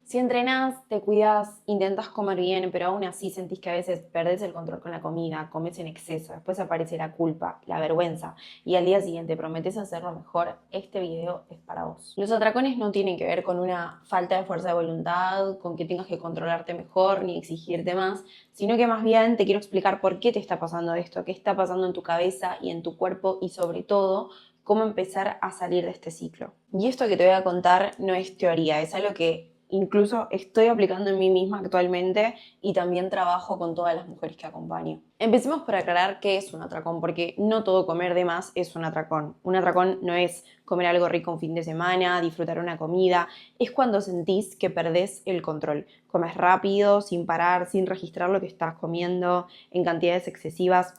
Si entrenás, te cuidás, intentas comer bien, pero aún así sentís que a veces perdés el control con la comida, comes en exceso, después aparece la culpa, la vergüenza y al día siguiente prometés hacerlo mejor, este video es para vos. Los atracones no tienen que ver con una falta de fuerza de voluntad, con que tengas que controlarte mejor ni exigirte más, sino que más bien te quiero explicar por qué te está pasando esto, qué está pasando en tu cabeza y en tu cuerpo y sobre todo cómo empezar a salir de este ciclo. Y esto que te voy a contar no es teoría, es algo que incluso estoy aplicando en mí misma actualmente y también trabajo con todas las mujeres que acompaño. Empecemos por aclarar qué es un atracón, porque no todo comer de más es un atracón. Un atracón no es comer algo rico un fin de semana, disfrutar una comida, es cuando sentís que perdés el control. Comes rápido, sin parar, sin registrar lo que estás comiendo, en cantidades excesivas.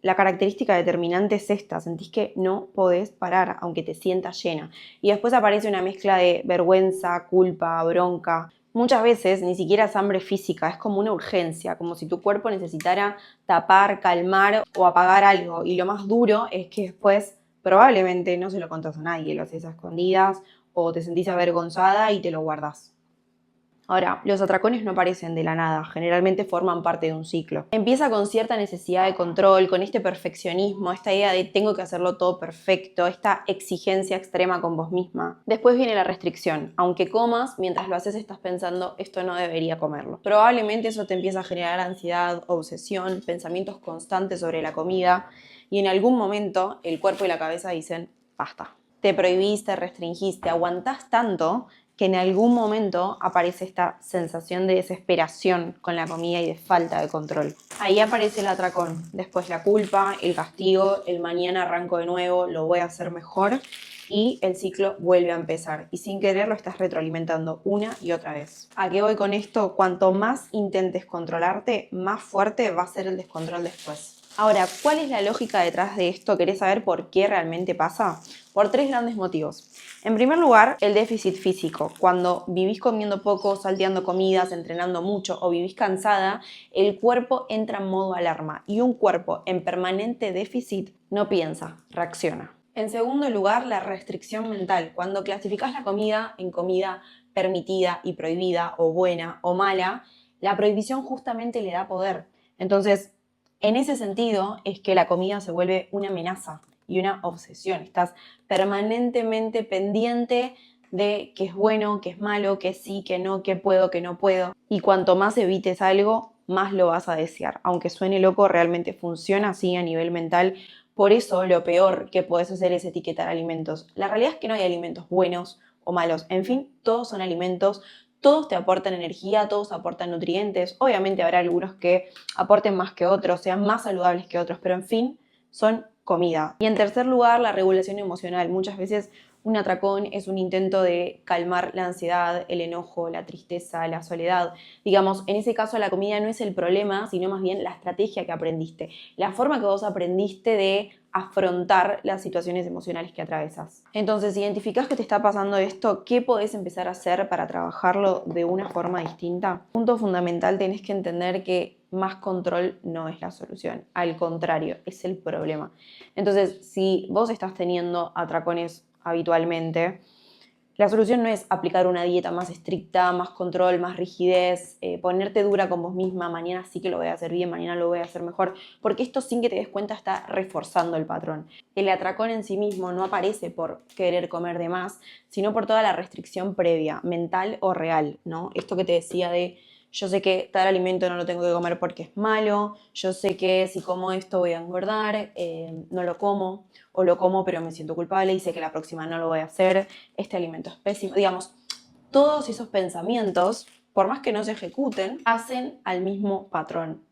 La característica determinante es esta, sentís que no podés parar, aunque te sientas llena. Y después aparece una mezcla de vergüenza, culpa, bronca. Muchas veces ni siquiera es hambre física, es como una urgencia, como si tu cuerpo necesitara tapar, calmar o apagar algo. Y lo más duro es que después probablemente no se lo contás a nadie, lo haces a escondidas o te sentís avergonzada y te lo guardás. Ahora, los atracones no aparecen de la nada, generalmente forman parte de un ciclo. Empieza con cierta necesidad de control, con este perfeccionismo, esta idea de tengo que hacerlo todo perfecto, esta exigencia extrema con vos misma. Después viene la restricción. Aunque comas, mientras lo haces estás pensando esto no debería comerlo. Probablemente eso te empieza a generar ansiedad, obsesión, pensamientos constantes sobre la comida y en algún momento el cuerpo y la cabeza dicen basta. Te prohibís, te restringís, te aguantás tanto que en algún momento aparece esta sensación de desesperación con la comida y de falta de control. Ahí aparece el atracón, después la culpa, el castigo, el mañana arranco de nuevo, lo voy a hacer mejor y el ciclo vuelve a empezar y sin querer lo estás retroalimentando una y otra vez. ¿A qué voy con esto? Cuanto más intentes controlarte, más fuerte va a ser el descontrol después. Ahora, ¿cuál es la lógica detrás de esto? ¿Querés saber por qué realmente pasa? Por tres grandes motivos. En primer lugar, el déficit físico. Cuando vivís comiendo poco, salteando comidas, entrenando mucho o vivís cansada, el cuerpo entra en modo alarma y un cuerpo en permanente déficit no piensa, reacciona. En segundo lugar, la restricción mental. Cuando clasificás la comida en comida permitida y prohibida o buena o mala, la prohibición justamente le da poder. Entonces, en ese sentido es que la comida se vuelve una amenaza y una obsesión. Estás permanentemente pendiente de qué es bueno, qué es malo, qué sí, qué no, qué puedo, qué no puedo. Y cuanto más evites algo, más lo vas a desear. Aunque suene loco, realmente funciona así a nivel mental. Por eso lo peor que puedes hacer es etiquetar alimentos. La realidad es que no hay alimentos buenos o malos. En fin, todos son alimentos. Todos te aportan energía, todos aportan nutrientes. Obviamente habrá algunos que aporten más que otros, sean más saludables que otros, pero en fin, son comida. Y en tercer lugar, la regulación emocional. Muchas veces un atracón es un intento de calmar la ansiedad, el enojo, la tristeza, la soledad. Digamos, en ese caso la comida no es el problema, sino más bien la estrategia que aprendiste, la forma que vos aprendiste de afrontar las situaciones emocionales que atravesas. Entonces, si identificás que te está pasando esto, ¿qué podés empezar a hacer para trabajarlo de una forma distinta? Punto fundamental, tenés que entender que más control no es la solución, al contrario, es el problema. Entonces, si vos estás teniendo atracones habitualmente, la solución no es aplicar una dieta más estricta, más control, más rigidez, ponerte dura con vos misma, mañana sí que lo voy a hacer bien, mañana lo voy a hacer mejor, porque esto sin que te des cuenta está reforzando el patrón. El atracón en sí mismo no aparece por querer comer de más, sino por toda la restricción previa, mental o real, ¿no? Esto que te decía de yo sé que tal alimento no lo tengo que comer porque es malo, yo sé que si como esto voy a engordar, no lo como, o lo como pero me siento culpable y sé que la próxima no lo voy a hacer, este alimento es pésimo. Digamos, todos esos pensamientos, por más que no se ejecuten, hacen al mismo patrón,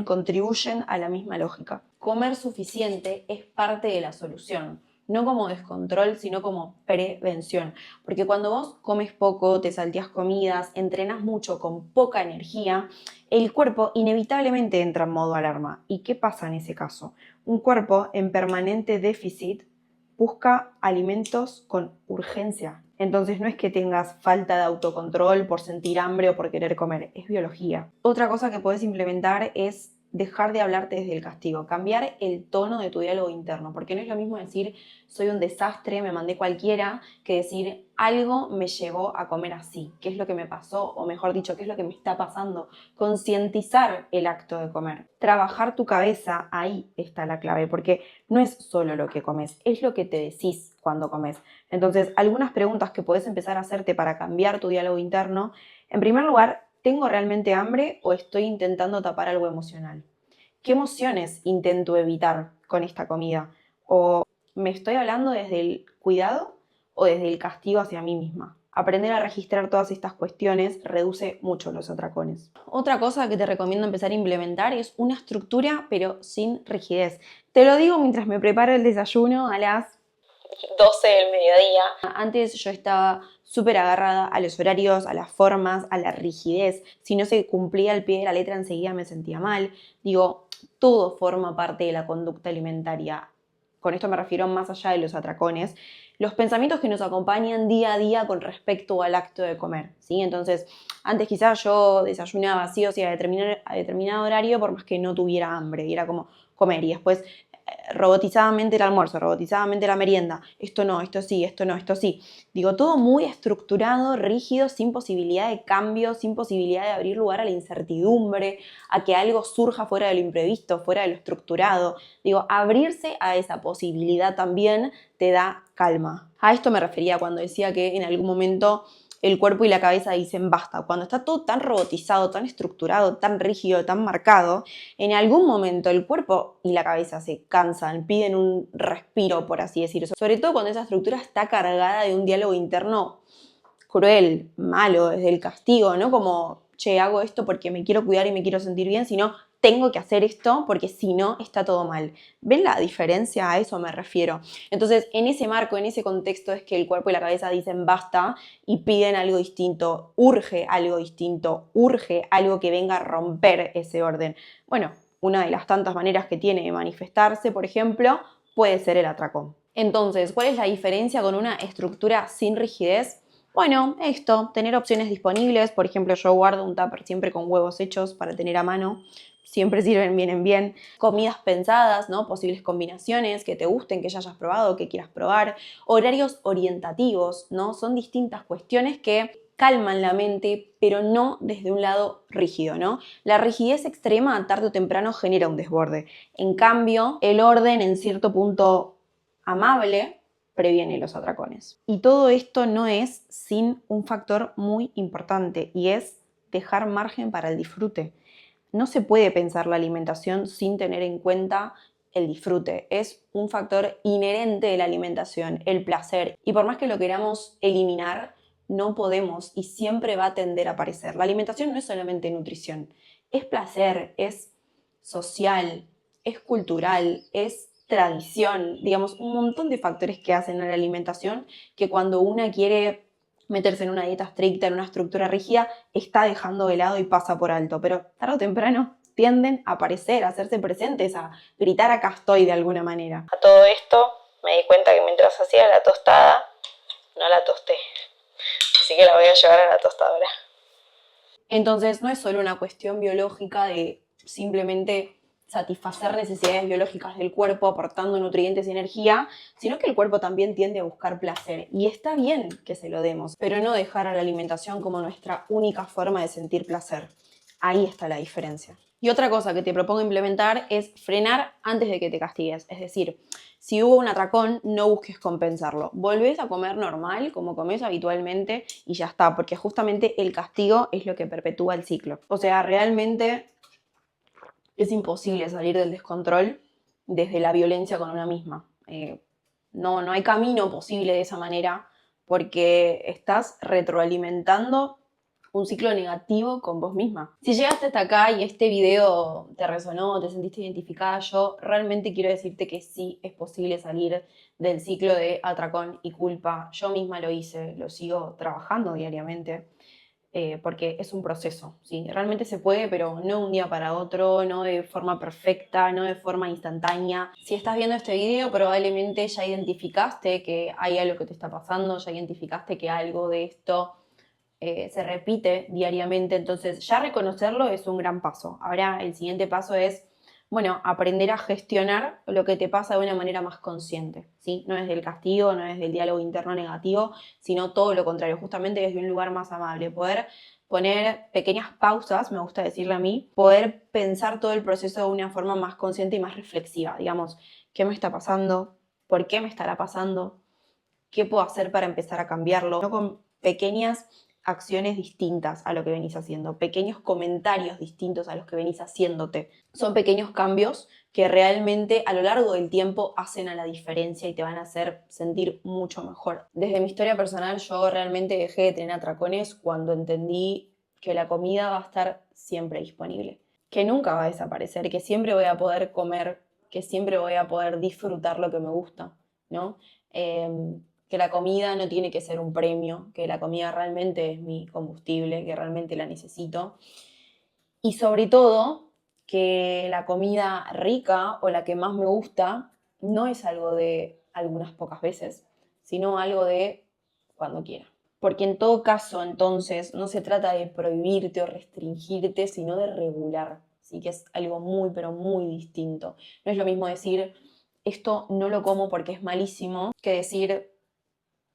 contribuyen a la misma lógica. Comer suficiente es parte de la solución, no como descontrol, sino como prevención. Porque cuando vos comes poco, te salteás comidas, entrenas mucho con poca energía, el cuerpo inevitablemente entra en modo alarma. ¿Y qué pasa en ese caso? Un cuerpo en permanente déficit busca alimentos con urgencia. Entonces no es que tengas falta de autocontrol por sentir hambre o por querer comer, es biología. Otra cosa que puedes implementar es dejar de hablarte desde el castigo, cambiar el tono de tu diálogo interno, porque no es lo mismo decir soy un desastre, me mandé cualquiera, que decir algo me llevó a comer así, qué es lo que me pasó, o mejor dicho, qué es lo que me está pasando. Concientizar el acto de comer, trabajar tu cabeza, ahí está la clave, porque no es solo lo que comes, es lo que te decís cuando comes. Entonces, algunas preguntas que puedes empezar a hacerte para cambiar tu diálogo interno. En primer lugar, ¿tengo realmente hambre o estoy intentando tapar algo emocional? ¿Qué emociones intento evitar con esta comida? ¿O me estoy hablando desde el cuidado o desde el castigo hacia mí misma? Aprender a registrar todas estas cuestiones reduce mucho los atracones. Otra cosa que te recomiendo empezar a implementar es una estructura pero sin rigidez. Te lo digo mientras me preparo el desayuno a las 12 del mediodía. Antes yo estaba súper agarrada a los horarios, a las formas, a la rigidez. Si no se cumplía al pie de la letra enseguida me sentía mal. Digo, todo forma parte de la conducta alimentaria. Con esto me refiero más allá de los atracones. Los pensamientos que nos acompañan día a día con respecto al acto de comer, ¿sí? Entonces, antes quizás yo desayunaba sí o sí a determinado horario por más que no tuviera hambre. Y era como comer y después robotizadamente el almuerzo, robotizadamente la merienda, esto no, esto sí, esto no, esto sí. Digo, todo muy estructurado, rígido, sin posibilidad de cambio, sin posibilidad de abrir lugar a la incertidumbre, a que algo surja fuera de lo imprevisto, fuera de lo estructurado. Digo, abrirse a esa posibilidad también te da calma. A esto me refería cuando decía que en algún momento el cuerpo y la cabeza dicen basta. Cuando está todo tan robotizado, tan estructurado, tan rígido, tan marcado, en algún momento el cuerpo y la cabeza se cansan, piden un respiro, por así decirlo. Sobre todo cuando esa estructura está cargada de un diálogo interno cruel, malo, desde el castigo, no como, che, hago esto porque me quiero cuidar y me quiero sentir bien, sino tengo que hacer esto porque si no está todo mal. ¿Ven la diferencia? A eso me refiero. Entonces, en ese marco, en ese contexto es que el cuerpo y la cabeza dicen basta y piden algo distinto, urge algo distinto, urge algo que venga a romper ese orden. Bueno, una de las tantas maneras que tiene de manifestarse, por ejemplo, puede ser el atracón. Entonces, ¿cuál es la diferencia con una estructura sin rigidez? Bueno, esto, tener opciones disponibles. Por ejemplo, yo guardo un tupper siempre con huevos hechos para tener a mano. Siempre sirven, vienen bien. Comidas pensadas, ¿no? Posibles combinaciones que te gusten, que ya hayas probado, que quieras probar. Horarios orientativos, ¿no? Son distintas cuestiones que calman la mente, pero no desde un lado rígido, ¿no? La rigidez extrema tarde o temprano genera un desborde. En cambio, el orden en cierto punto amable previene los atracones. Y todo esto no es sin un factor muy importante y es dejar margen para el disfrute. No se puede pensar la alimentación sin tener en cuenta el disfrute. Es un factor inherente de la alimentación, el placer. Y por más que lo queramos eliminar, no podemos y siempre va a tender a aparecer. La alimentación no es solamente nutrición, es placer, es social, es cultural, es tradición, digamos, un montón de factores que hacen a la alimentación que cuando una quiere meterse en una dieta estricta, en una estructura rígida, está dejando de lado y pasa por alto. Pero tarde o temprano tienden a aparecer, a hacerse presentes, a gritar acá estoy de alguna manera. A todo esto me di cuenta que mientras hacía la tostada, no la tosté. Así que la voy a llevar a la tostadora. Entonces no es solo una cuestión biológica de simplemente satisfacer necesidades biológicas del cuerpo aportando nutrientes y energía, sino que el cuerpo también tiende a buscar placer. Y está bien que se lo demos, pero no dejar a la alimentación como nuestra única forma de sentir placer. Ahí está la diferencia. Y otra cosa que te propongo implementar es frenar antes de que te castigues. Es decir, si hubo un atracón, no busques compensarlo. Volvés a comer normal, como comés habitualmente, y ya está, porque justamente el castigo es lo que perpetúa el ciclo. O sea, realmente es imposible salir del descontrol desde la violencia con una misma. No hay camino posible de esa manera porque estás retroalimentando un ciclo negativo con vos misma. Si llegaste hasta acá y este video te resonó, te sentiste identificada, yo realmente quiero decirte que sí es posible salir del ciclo de atracón y culpa. Yo misma lo hice, lo sigo trabajando diariamente. Porque es un proceso, ¿sí? Realmente se puede, pero no un día para otro, no de forma perfecta, no de forma instantánea. Si estás viendo este video, probablemente ya identificaste que hay algo que te está pasando, ya identificaste que algo de esto se repite diariamente, entonces ya reconocerlo es un gran paso. Ahora el siguiente paso es, bueno, aprender a gestionar lo que te pasa de una manera más consciente, ¿sí? No es del castigo, no es del diálogo interno negativo, sino todo lo contrario, justamente desde un lugar más amable, poder poner pequeñas pausas, me gusta decirle a mí, poder pensar todo el proceso de una forma más consciente y más reflexiva, digamos, ¿qué me está pasando? ¿Por qué me estará pasando? ¿Qué puedo hacer para empezar a cambiarlo? No con pequeñas acciones distintas a lo que venís haciendo, pequeños comentarios distintos a los que venís haciéndote. Son pequeños cambios que realmente a lo largo del tiempo hacen a la diferencia y te van a hacer sentir mucho mejor. Desde mi historia personal, yo realmente dejé de tener atracones cuando entendí que la comida va a estar siempre disponible, que nunca va a desaparecer, que siempre voy a poder comer, que siempre voy a poder disfrutar lo que me gusta, ¿no? Que la comida no tiene que ser un premio, que la comida realmente es mi combustible, que realmente la necesito. Y sobre todo, que la comida rica o la que más me gusta no es algo de algunas pocas veces, sino algo de cuando quiera. Porque en todo caso, entonces, no se trata de prohibirte o restringirte, sino de regular. Sí, que es algo muy, pero muy distinto. No es lo mismo decir, esto no lo como porque es malísimo, que decir,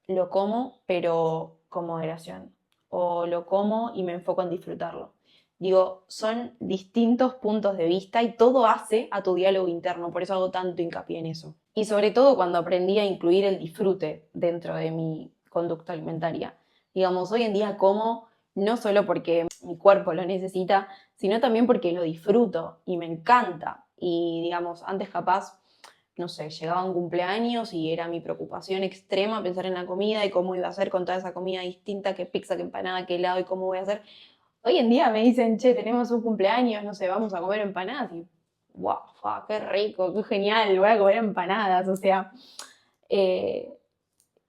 lo como, pero con moderación. O lo como y me enfoco en disfrutarlo. Digo, son distintos puntos de vista y todo hace a tu diálogo interno, por eso hago tanto hincapié en eso. Y sobre todo cuando aprendí a incluir el disfrute dentro de mi conducta alimentaria. Digamos, hoy en día como no solo porque mi cuerpo lo necesita, sino también porque lo disfruto y me encanta. Y digamos, antes capaz no sé, llegaba un cumpleaños y era mi preocupación extrema pensar en la comida y cómo iba a hacer con toda esa comida distinta, que pizza, que empanada, que helado y cómo voy a hacer. Hoy en día me dicen, che, tenemos un cumpleaños, no sé, vamos a comer empanadas y wow, qué rico, qué genial, voy a comer empanadas. O sea, eh,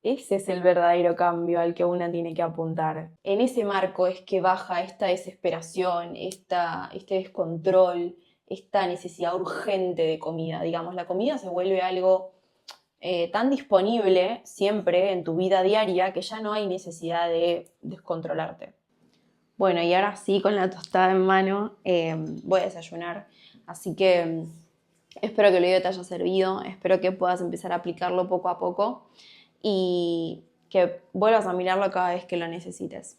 ese es el verdadero cambio al que una tiene que apuntar. En ese marco es que baja esta desesperación, este descontrol, esta necesidad urgente de comida. Digamos, la comida se vuelve algo tan disponible siempre en tu vida diaria que ya no hay necesidad de descontrolarte. Bueno, y ahora sí, con la tostada en mano, voy a desayunar. Así que espero que el video te haya servido, espero que puedas empezar a aplicarlo poco a poco y que vuelvas a mirarlo cada vez que lo necesites.